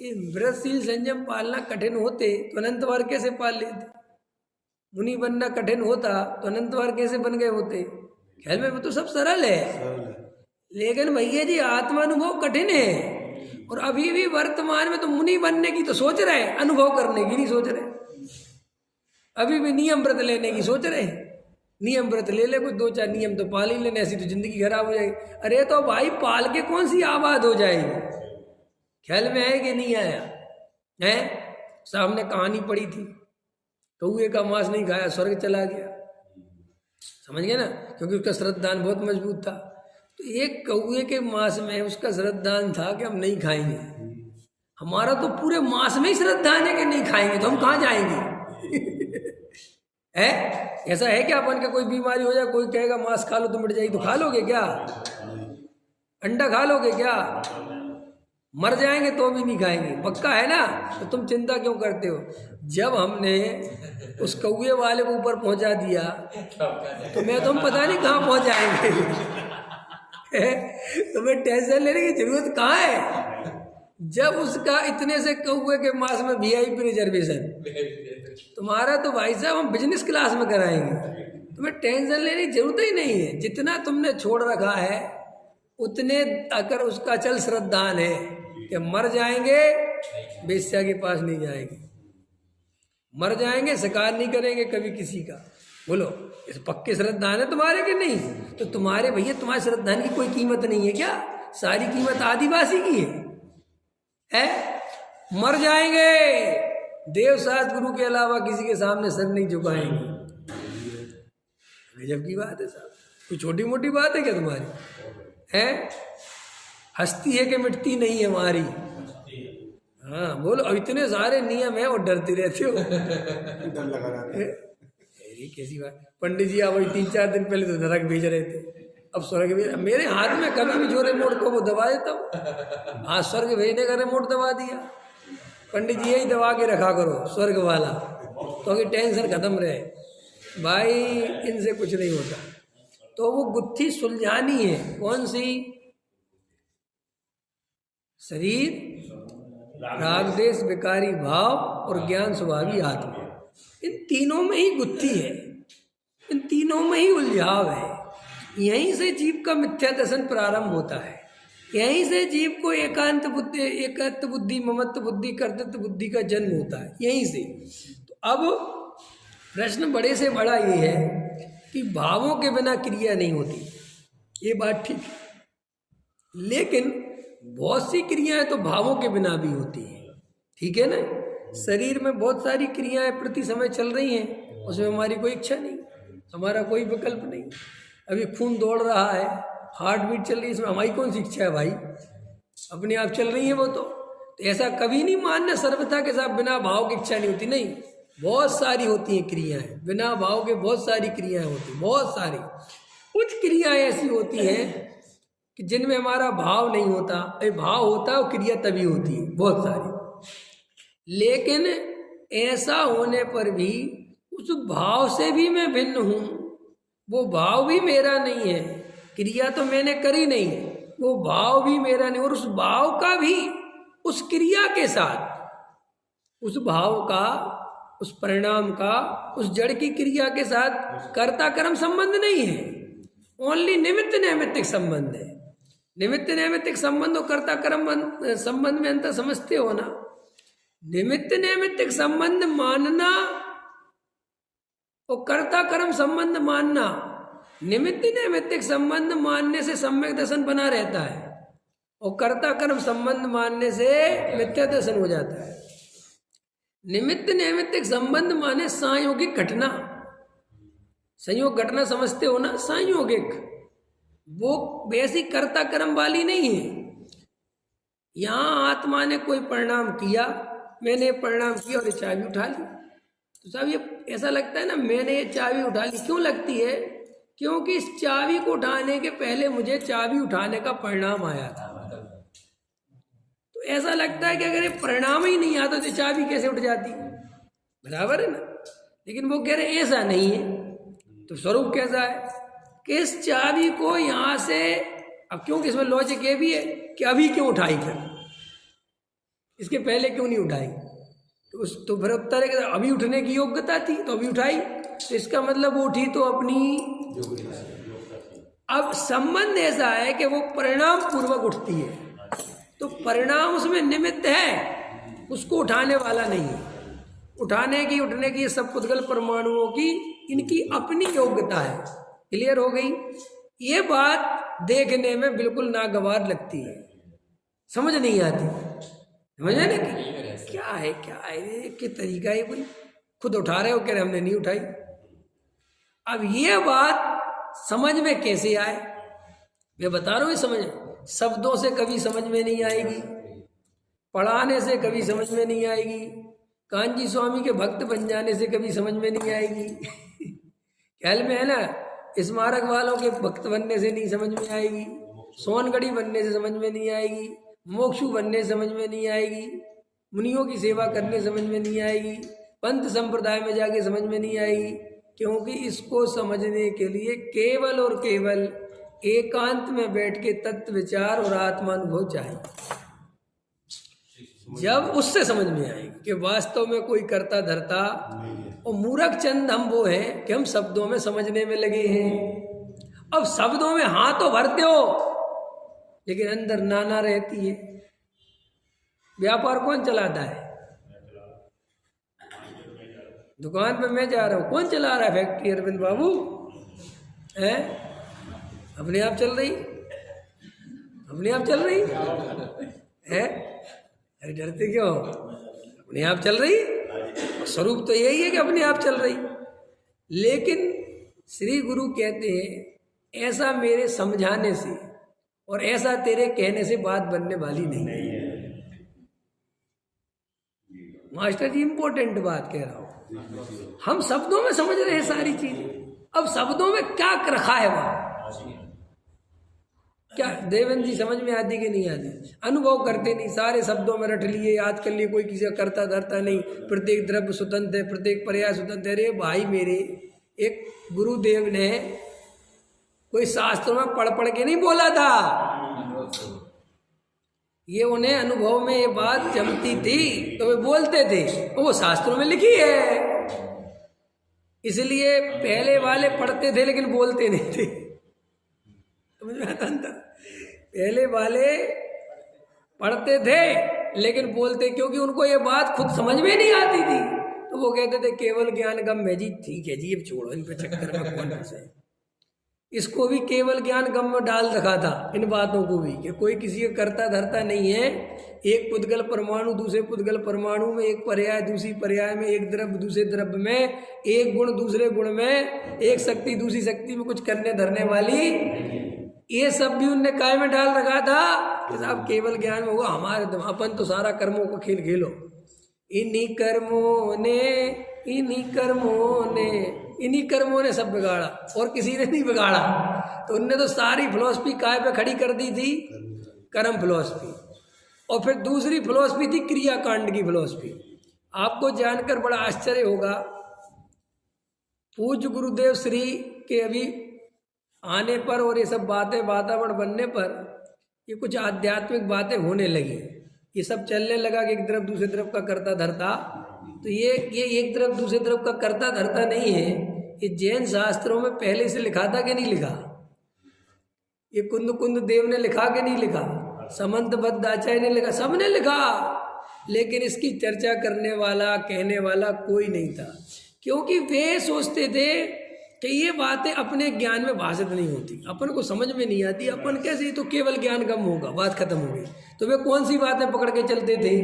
ये व्रतशील संयम पालना कठिन होते तो अनंत बार कैसे पाल लेते? मुनि बनना कठिन होता तो अनंत बार कैसे बन गए होते? ख्याल में वो तो सब सरल है, लेकिन भैया जी आत्मानुभव कठिन है। और अभी भी वर्तमान में तो मुनि बनने की तो सोच रहे हैं, अनुभव करने की नहीं सोच रहे। अभी भी नियम व्रत लेने की सोच रहे हैं। नियम व्रत ले ले, कुछ 2-4 नियम तो पाल ही लेने, ऐसी तो जिंदगी खराब हो जाएगी। अरे तो भाई पाल के कौन सी आबाद हो जाएगी? ख्याल में है कि नहीं आया है? सामने कहानी पड़ी थी, कौए का मांस नहीं खाया स्वर्ग चला गया, समझ गए ना, क्योंकि उसका श्रद्धान बहुत मजबूत था। तो एक कौए के मांस में उसका श्रद्धान था कि हम नहीं खाएंगे। हमारा तो पूरे मांस में ही श्रद्धान है कि नहीं खाएंगे, तो हम कहाँ जाएंगे? है ऐसा है क्या? अपन का कोई बीमारी हो जाए, कोई कहेगा मांस खा लो तो मिट जाएगी, तो खा लोगे क्या? अंडा खा लोगे क्या? मर जाएंगे तो भी नहीं खाएंगे, पक्का है ना? तो तुम चिंता क्यों करते हो? जब हमने उस कौए वाले को ऊपर पहुंचा दिया तो मैं तुम पता नहीं कहाँ पहुंच जाएंगे। तुम्हें टेंशन लेने की जरूरत कहाँ है? जब उसका इतने से कौए के मांस में VIP रिजर्वेशन, तुम्हारा तो भाई साहब हम बिजनेस क्लास में कराएंगे। तुम्हें टेंशन लेने की जरूरत ही नहीं है। जितना तुमने छोड़ रखा है उतने, अगर उसका चल श्रद्धान है कि मर जाएंगे वेश्या के पास नहीं जाएंगे, मर जाएंगे शिकार नहीं करेंगे कभी किसी का। बोलो इस पक्के श्रद्धान है तुम्हारे कि नहीं? तो तुम्हारे भैया तुम्हारे श्रद्धान की कोई कीमत नहीं है क्या? सारी कीमत आदिवासी की है? मर जाएंगे, देव शास्त्र गुरु के अलावा किसी के सामने सर नहीं झुकाएंगे। गजब की बात है साहब, कोई छोटी मोटी बात है क्या तुम्हारी? है हस्ती है कि मिटती नहीं है हमारी। हाँ बोलो, अब इतने सारे नियम है और डरते रहते हो। डर लगा रहता है। कैसी बात? पंडित जी आप वही 3-4 दिन पहले तो नरक भेज रहे थे, अब स्वर्ग भेज। मेरे हाथ में कभी भी जो रिमोट को वो दबा देता हूँ। आज स्वर्ग भेजने का रिमोट दबा दिया। पंडित जी यही दबा के रखा करो स्वर्ग वाला, तो टेंशन खत्म रहे। भाई इनसे कुछ नहीं होता। तो वो गुत्थी सुलझानी है, कौन सी? शरीर, राग देश विकारी भाव और ज्ञान स्वभावी आत्मा, इन तीनों में ही गुत्थी है, इन तीनों में ही उलझाव है। यहीं से जीव का मिथ्या दर्शन प्रारंभ होता है। यहीं से जीव को एकांत बुद्धि, एकत्व बुद्धि, ममत्व बुद्धि, कर्तृत्व बुद्धि का जन्म होता है, यहीं से। तो अब प्रश्न बड़े से बड़ा ये है कि भावों के बिना क्रिया नहीं होती, ये बात ठीक है, लेकिन बहुत सी क्रियाएं तो भावों के बिना भी होती हैं, ठीक है ना? शरीर में बहुत सारी क्रियाएं प्रति समय चल रही हैं, उसमें हमारी कोई इच्छा नहीं, हमारा कोई विकल्प नहीं। अभी खून दौड़ रहा है, हार्ट बीट चल रही है, इसमें हमारी कौन सी इच्छा है भाई? अपने आप चल रही है वो तो ऐसा कभी नहीं मानना सर्वथा के साथ बिना भाव की इच्छा नहीं होती। नहीं, बहुत सारी होती हैं क्रियाएं, बिना भाव के बहुत सारी क्रियाएं होती, बहुत सारी। कुछ क्रियाएं ऐसी होती हैं कि जिनमें हमारा भाव नहीं होता, भाव होता है वो क्रिया तभी होती है, बहुत सारी। लेकिन ऐसा होने पर भी उस भाव से भी मैं भिन्न हूँ, वो भाव भी मेरा नहीं है, क्रिया तो मैंने करी नहीं, वो भाव भी मेरा नहीं, और उस भाव का भी उस क्रिया के साथ, उस भाव का, उस परिणाम का, उस जड़ की क्रिया के साथ कर्ता कर्म संबंध नहीं है, ओनली निमित्त नैमित्तिक संबंध है। निमित्त नैमित्तिक संबंध और कर्ता कर्म संबंध में अंतर समझते हो ना? निमित्त नैमित्तिक संबंध मानना और कर्ता कर्म संबंध मानना, निमित्त नैमित्तिक संबंध मानने से सम्यक दर्शन बना रहता है, और कर्ता कर्म संबंध मानने से मिथ्या दर्शन हो जाता है। निमित्त नैमित्तिक संबंध माने संयोगिक घटना, संयोग घटना समझते हो ना? संयोगिक, वो वैसी कर्ता कर्म वाली नहीं है। यहाँ आत्मा ने कोई परिणाम किया, मैंने परिणाम किया और ये चाबी उठा ली, तो साहब ये ऐसा लगता है ना मैंने ये चाबी उठा ली, क्यों लगती है? क्योंकि इस चाबी को उठाने के पहले मुझे चाबी उठाने का परिणाम आया था। तो ऐसा लगता है कि अगर ये परिणाम ही नहीं आता तो चाबी कैसे उठ जाती? बराबर है ना? लेकिन वो कह रहे ऐसा नहीं है। तो स्वरूप कैसा है कि इस चाबी को यहाँ से, अब क्योंकि इसमें लॉजिक ये भी है कि अभी क्यों उठाई, फिर इसके पहले क्यों नहीं उठाई? तो फिर उत्तर है कि अभी उठने की योग्यता थी तो अभी उठाई, तो इसका मतलब वो उठी तो अपनी। अब संबंध ऐसा है कि वो परिणाम पूर्वक उठती है, तो परिणाम उसमें निमित्त है, उसको उठाने वाला नहीं है। उठाने की उठने की सब पुद्गल परमाणुओं की इनकी अपनी योग्यता है। क्लियर हो गई? ये बात देखने में बिल्कुल नागवार लगती है, समझ नहीं आती। समझे ना कि क्या है कि तरीका है कोई खुद उठा रहे हो, कह रहे हमने नहीं उठाई। अब ये बात समझ में कैसे आए? मैं बता रहा हूँ, समझ शब्दों से कभी समझ में नहीं आएगी, पढ़ाने से कभी समझ में नहीं आएगी, कांजी स्वामी के भक्त बन जाने से कभी समझ में नहीं आएगी। ख्याल में है ना? स्मारक वालों के भक्त बनने से नहीं समझ में आएगी, सोनगढ़ी बनने से समझ में नहीं आएगी, मोक्षु बनने से समझ में नहीं आएगी, मुनियों की सेवा करने समझ में नहीं आएगी, पंथ संप्रदाय में जाके समझ में नहीं आएगी। क्योंकि इसको समझने के लिए केवल और केवल एकांत में बैठ के तत्व विचार और आत्मानुभव चाहिए। जब उससे समझ में आएगी कि वास्तव में कोई करता धरता, और मूर्ख चंद हम वो हैं कि हम शब्दों में समझने में लगे हैं। अब शब्दों में हाँ तो भरते हो, लेकिन अंदर नाना रहती है। व्यापार कौन चलाता है? दुकान पे मैं जा रहा हूँ, कौन चला रहा है? फैक्ट्री अरविंद बाबू है, अपने आप चल रही, अपने आप चल रही है। अरे डरते क्यों? अपने आप चल रही, स्वरूप तो यही है कि अपने आप चल रही। लेकिन श्री गुरु कहते हैं ऐसा मेरे समझाने से और ऐसा तेरे कहने से बात बनने वाली नहीं है। मास्टर जी इंपॉर्टेंट बात कह रहा हूं। हम शब्दों में समझ रहे हैं सारी चीज, अब शब्दों में क्या रखा है वहां, क्या देवेंद्र जी समझ में आती कि नहीं आती? अनुभव करते नहीं, सारे शब्दों में रट लिए, याद कर लिए, कोई किसी का करता धरता नहीं, प्रत्येक द्रव्य स्वतंत्र है, प्रत्येक पर्याय स्वतंत्र है। अरे भाई मेरे, एक गुरुदेव ने कोई शास्त्रों में पढ़ पढ़ के नहीं बोला था, ये उन्हें अनुभव में ये बात जमती थी तो वे बोलते थे, तो वो शास्त्रों में लिखी है। इसलिए पहले वाले पढ़ते थे लेकिन बोलते नहीं थे। समझ में आता था? पहले वाले पढ़ते थे लेकिन बोलते, क्योंकि उनको ये बात खुद समझ में नहीं आती थी, तो वो कहते थे केवल ज्ञान गम है जी। ठीक है जी, अब छोड़ो इन पे चक्कर में कौन फंसे। इसको भी केवल ज्ञान गम में डाल रखा था, इन बातों को भी, कि कोई किसी का करता धरता नहीं है। एक पुद्गल परमाणु दूसरे पुद्गल परमाणु में, एक पर्याय दूसरी पर्याय में, एक द्रव्य दूसरे द्रव्य में, एक गुण दूसरे गुण में, एक शक्ति दूसरी शक्ति में कुछ करने धरने वाली, ये सब भी उनने काय में डाल रखा था कि साहब केवल ज्ञान में होगा हमारे। अपन तो सारा कर्मों का खेल खेलो, इन्हीं कर्मों ने सब बिगाड़ा और किसी ने नहीं बिगाड़ा। तो उनने तो सारी फिलॉसफी काय पे खड़ी कर दी थी? कर्म फिलॉसफी। और फिर दूसरी फिलॉसफी थी क्रियाकांड की फिलॉसफी। आपको जानकर बड़ा आश्चर्य होगा, पूज्य गुरुदेव श्री के अभी आने पर और ये सब बातें वातावरण बनने पर ये कुछ आध्यात्मिक बातें होने लगी, ये सब चलने लगा कि एक तरफ दूसरे तरफ का करता धरता। तो ये एक तरफ दूसरे तरफ का करता धरता नहीं है, ये जैन शास्त्रों में पहले से लिखा था कि नहीं लिखा? ये कुंद देव ने लिखा कि नहीं लिखा? समंत बद्धाचार्य ने लिखा, सबने लिखा। लेकिन इसकी चर्चा करने वाला, कहने वाला कोई नहीं था, क्योंकि वे सोचते थे कि ये बातें अपने ज्ञान में भाषित नहीं होती, अपन को समझ में नहीं आती, अपन कैसे, तो केवल ज्ञान कम होगा, बात खत्म हो गई। तो वे कौन सी बातें पकड़ के चलते थे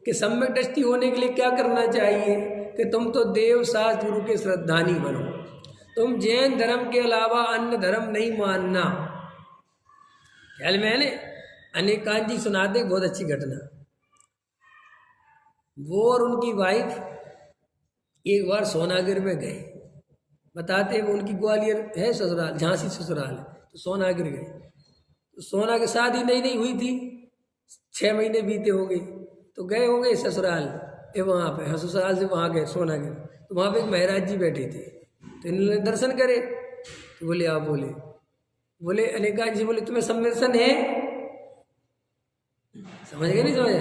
कि सम्यक दृष्टि होने के लिए क्या करना चाहिए, कि तुम तो देव शास्त्र गुरु के श्रद्धानी बनो, तुम जैन धर्म के अलावा अन्य धर्म नहीं मानना। ख्याल में है ने? अनेकांत जी सुनाते बहुत अच्छी घटना। वो और उनकी वाइफ एक बार सोनागिर में गए, बताते वो उनकी ग्वालियर है ससुराल, झांसी ससुराल है, तो सोनागिर गए। तो सोना की शादी नई हुई थी, 6 महीने बीते होंगे, तो गए होंगे ससुराल, वहाँ पे ससुराल से वहाँ गए सोनागिर। तो वहाँ पे एक महाराज जी बैठे थे, तो इन्होंने दर्शन करे, तो बोले आप बोले अनेकांत जी बोले तुम्हें सब दर्शन है? समझ गए नहीं समझे?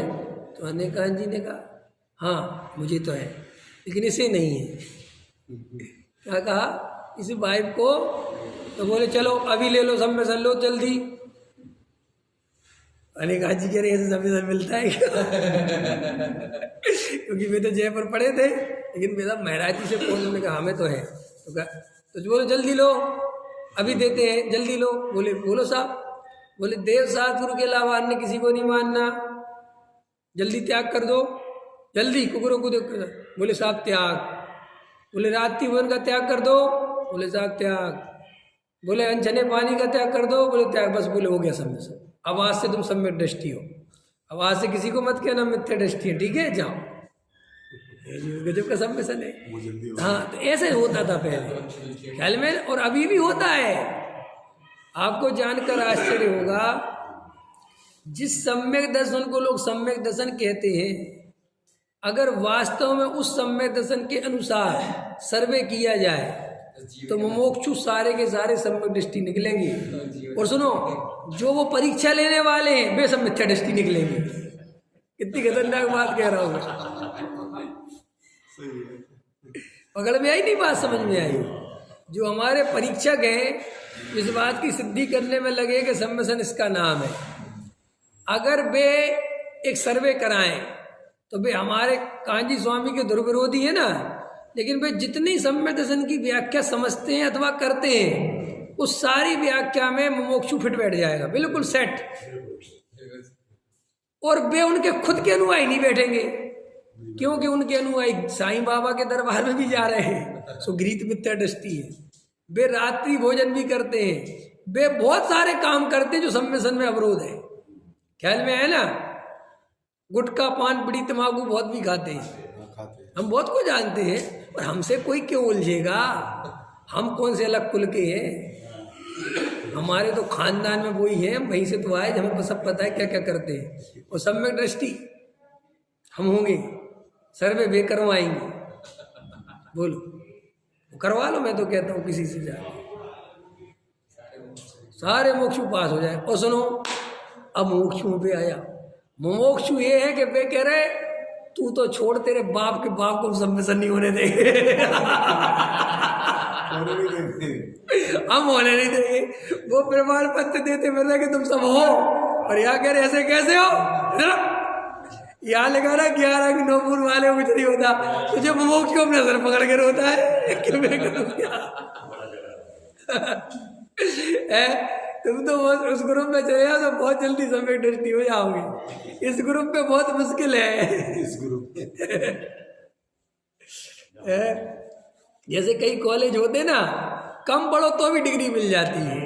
तो तो अनेक जी ने कहा हाँ मुझे तो है, लेकिन इसे नहीं है। क्या कहा इस वाइफ को? तो बोले चलो अभी ले लो सबमिशन, लो जल्दी। अनेक जी कह रहे ऐसे सबमिशन मिलता है क्या? क्योंकि वे तो जयपुर पढ़े थे, लेकिन मेरा महराज जी से फोन में कहा हमें तो है। तो बोलो जल्दी लो, अभी देते हैं, जल्दी लो। बोले बोलो साहब। बोले देव सतगुरु के अलावा अन्य किसी को नहीं मानना, जल्दी त्याग कर दो, जल्दी कुकुरों को देख। बोले साहब त्याग। बोले रात्रि भोजन का त्याग कर दो। बोले साहब त्याग। बोले अनछने पानी का त्याग कर दो। बोले त्याग। बस बोले हो गया सम्मिशन, अब आज से तुम सम्यक दृष्टि हो, अब आज से किसी को मत कहना मिथ्या दृष्टि है, ठीक है जाओ। गजब का सम्मिशन है। हाँ तो ऐसे होता था पहले ख्याल में, और अभी भी होता है। आपको जानकर आश्चर्य होगा, जिस सम्यक दर्शन को लोग सम्यक दर्शन कहते हैं, अगर वास्तव में उस सम्यक दर्शन के अनुसार सर्वे किया जाए तो मुमुक्षु सारे के सारे सम्यक दृष्टि निकलेंगे। और सुनो, जो वो परीक्षा लेने वाले हैं वे सब मिथ्या दृष्टि निकलेंगे। कितनी खतरनाक बात कह रहा हूँ। पकड़ में आई नहीं बात, समझ में आई? जो हमारे परीक्षक हैं इस बात की सिद्धि करने में लगे कि सम्मिशन इसका नाम है, अगर वे एक सर्वे कराएं तो वे हमारे कांजी स्वामी के दुर्विरोधी है ना, लेकिन वे जितनी सम्यक दर्शन की व्याख्या समझते हैं अथवा करते हैं, उस सारी व्याख्या में मुमुक्षु फिट बैठ जाएगा, बिल्कुल सेट। और वे उनके खुद के अनुयायी नहीं बैठेंगे, क्योंकि उनके अनुयायी साईं बाबा के दरबार में भी जा रहे हैं, सो गृहीत मिथ्या दृष्टि है। वे रात्रि भोजन भी करते हैं, वे बहुत सारे काम करते हैं जो सम्मिशन में अवरोध है। ख्याल में है ना? गुटखा पान बीड़ी तंबाकू बहुत भी खाते हैं, हम बहुत को जानते हैं, और हमसे कोई क्यों उलझेगा? हम कौन से अलग कुल के हैं? हमारे तो खानदान में वही है, वहीं से तो आए, हमें सब पता है क्या क्या करते हैं। और सम्यक दृष्टि हम होंगे, सर्वे वे करवाएंगे। बोलो करवा लो, मैं तो कहता हूँ किसी से जाके सारे मोक्षु पास हो जाए। और सुनो, अब मोक्षुओं पे आया। मोक्षु ये है कि वे कह रहे तू तो छोड़, तेरे बाप के बाप को सम्मिशन नहीं होने देंगे। हम होने नहीं देंगे। वो प्रमाण पत्र देते मेरे कि तुम सब हो, और यहाँ कह रहे ऐसे कैसे हो? यहाँ लगा ना 11 की नौपुर वाले कुछ नहीं होता, तुझे तो मोक्ष को अपने सर पकड़ कर होता है। क्यों मैं करूँ क्या? तुम तो उस ग्रुप में चले जाओ तो बहुत जल्दी सम्यक दृष्टि हो जाओगे। इस ग्रुप पे बहुत मुश्किल है। इस ग्रुप जैसे कई कॉलेज होते ना, कम पढ़ो तो भी डिग्री मिल जाती है,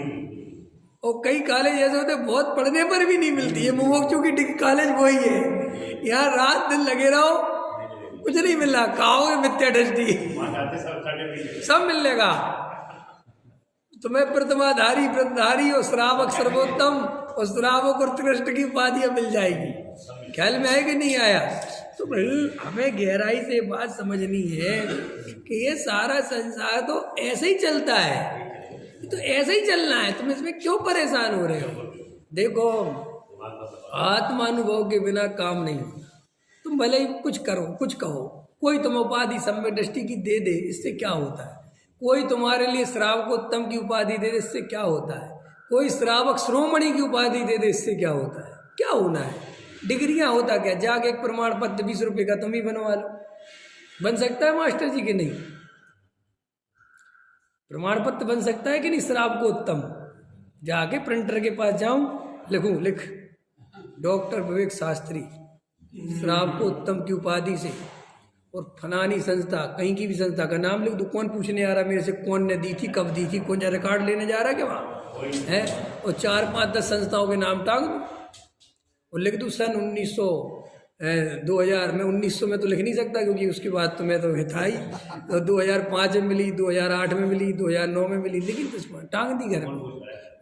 और कई कॉलेज ऐसे होते बहुत पढ़ने पर भी नहीं मिलती है। मुमुक्षु की कॉलेज वही है, यहाँ रात दिन लगे रहो कुछ नहीं मिल रहा, खाओगे मिथ्या दृष्टि, सब मिलेगा तुम्हें। प्रथमाधारी व्रतधारी और श्रावक सर्वोत्तम और श्रावक और उत्कृष्ट की उपाधियां मिल जाएगी। ख्याल में आया कि नहीं आया? तो भाई हमें गहराई से बात समझनी है कि ये सारा संसार तो ऐसे ही चलता है, तो ऐसे ही चलना है, तुम इसमें क्यों परेशान हो रहे हो? देखो, आत्मानुभव के बिना काम नहीं होता। तुम भले ही कुछ करो कुछ कहो, कोई तुम उपाधि सम्यक दृष्टि की दे दे, इससे क्या होता है? कोई तुम्हारे लिए श्रावक उत्तम की उपाधि दे दे, इससे क्या होता है? कोई श्रावक श्रोमणी की उपाधि दे दे, इससे क्या होता है? क्या होना है? डिग्रियां होता क्या? जाके एक प्रमाण पत्र 20 रुपए का तुम ही बनवा लो। बन सकता है मास्टर जी कि नहीं? प्रमाण पत्र बन सकता है कि नहीं? श्रावक उत्तम जाके प्रिंटर के पास जाऊं, लिखूं, लिख डॉक्टर विवेक शास्त्री श्रावक उत्तम की उपाधि से, और फलानी संस्था, कहीं की भी संस्था का नाम लिख दो। कौन पूछने आ रहा मेरे से कौन ने दी थी, कब दी थी, कौन सा रिकॉर्ड लेने जा रहा है क्या वहाँ है? और 4, 5, 10 संस्थाओं के नाम टांग दो और लिख दो सन 1900 2000 में। 1900 में तो लिख नहीं सकता क्योंकि उसके बाद तो मैं तो था ही, तो 2005 में मिली, 2008 में मिली, 2009 में मिली, लेकिन तो टांग दी घर में।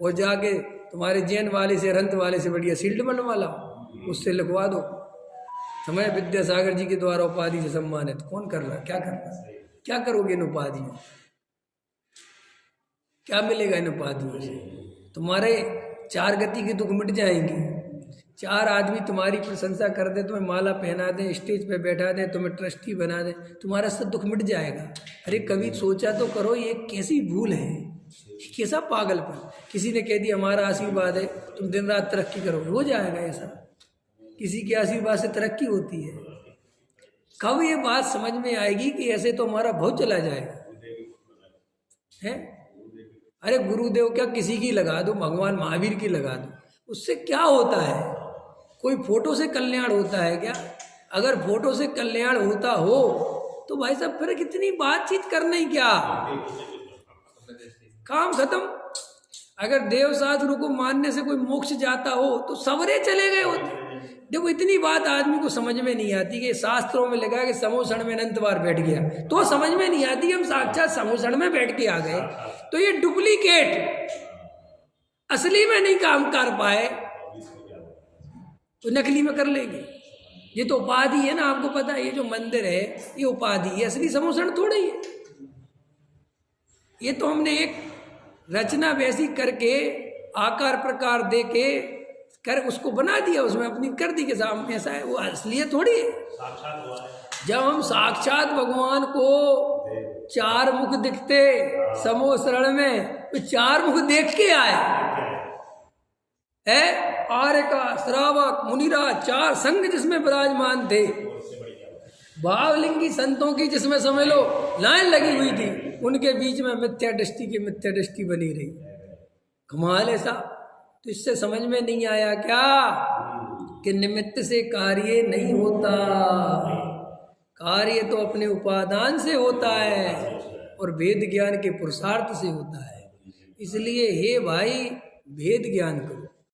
और जाके तुम्हारे जैन वाले से, रंत वाले से बढ़िया सील्ड बनवा लाओ, उससे लिखवा दो। समय विद्यासागर जी के द्वारा उपाधि से सम्मानित। कौन कर रहा? क्या कर रहा? क्या करोगे इन उपाधियों? क्या मिलेगा इन उपाधियों से? तुम्हारे 4 गति के दुख मिट जाएंगे, 4 आदमी तुम्हारी प्रशंसा कर दे, तुम्हें माला पहना दें, स्टेज पे बैठा दें, तुम्हें ट्रस्टी बना दें, तुम्हारा सब दुख मिट जाएगा। अरे कभी सोचा तो करो ये कैसी भूल है, कैसा पागलपन। किसी ने कह दिया हमारा आशीर्वाद है तुम दिन रात तरक्की करो, हो जाएगा ऐसा? किसी के आशीर्वाद से तरक्की होती है? कब ये बात समझ में आएगी कि ऐसे तो हमारा बहुत चला जाएगा है? अरे गुरुदेव क्या किसी की लगा दो, भगवान महावीर की लगा दो, उससे क्या होता है? कोई फोटो से कल्याण होता है क्या? अगर फोटो से कल्याण होता हो तो भाई साहब फिर कितनी बातचीत करने ही, क्या काम खत्म। अगर देव शास्त्रों को मानने से कोई मोक्ष जाता हो तो सवरे चले गए होते। देखो इतनी बात आदमी को समझ में नहीं आती कि शास्त्रों में लगा कि समोषण में अनंत बार बैठ गया, तो समझ में नहीं आती हम साक्षात समोषण में बैठ के आ गए। तो ये डुप्लीकेट असली में नहीं काम कर पाए तो नकली में कर लेंगे। ये तो उपाधि है ना, आपको पता है ये जो मंदिर है ये उपाधि है, असली समोषण थोड़ा ही है। ये तो हमने एक रचना वैसी करके आकार प्रकार दे के कर उसको बना दिया, उसमें अपनी कर दी के सामने ऐसा है, वो असलियत थोड़ी है। जब हम साक्षात भगवान को 4 मुख दिखते समोषण में, तो 4 मुख देख के आए है। आर्य का, श्रावक, मुनिराज, 4 संघ जिसमें विराजमान थे, भावलिंगी संतों की जिसमें समझ लो लाइन लगी हुई थी, उनके बीच में मिथ्या दृष्टि की मिथ्या दृष्टि बनी रही। कमाल ऐसा। तो इससे समझ में नहीं आया क्या कि निमित्त से कार्य नहीं होता, कार्य तो अपने उपादान से होता है और वेद ज्ञान के पुरुषार्थ से होता है। इसलिए हे भाई वेद ज्ञान करो।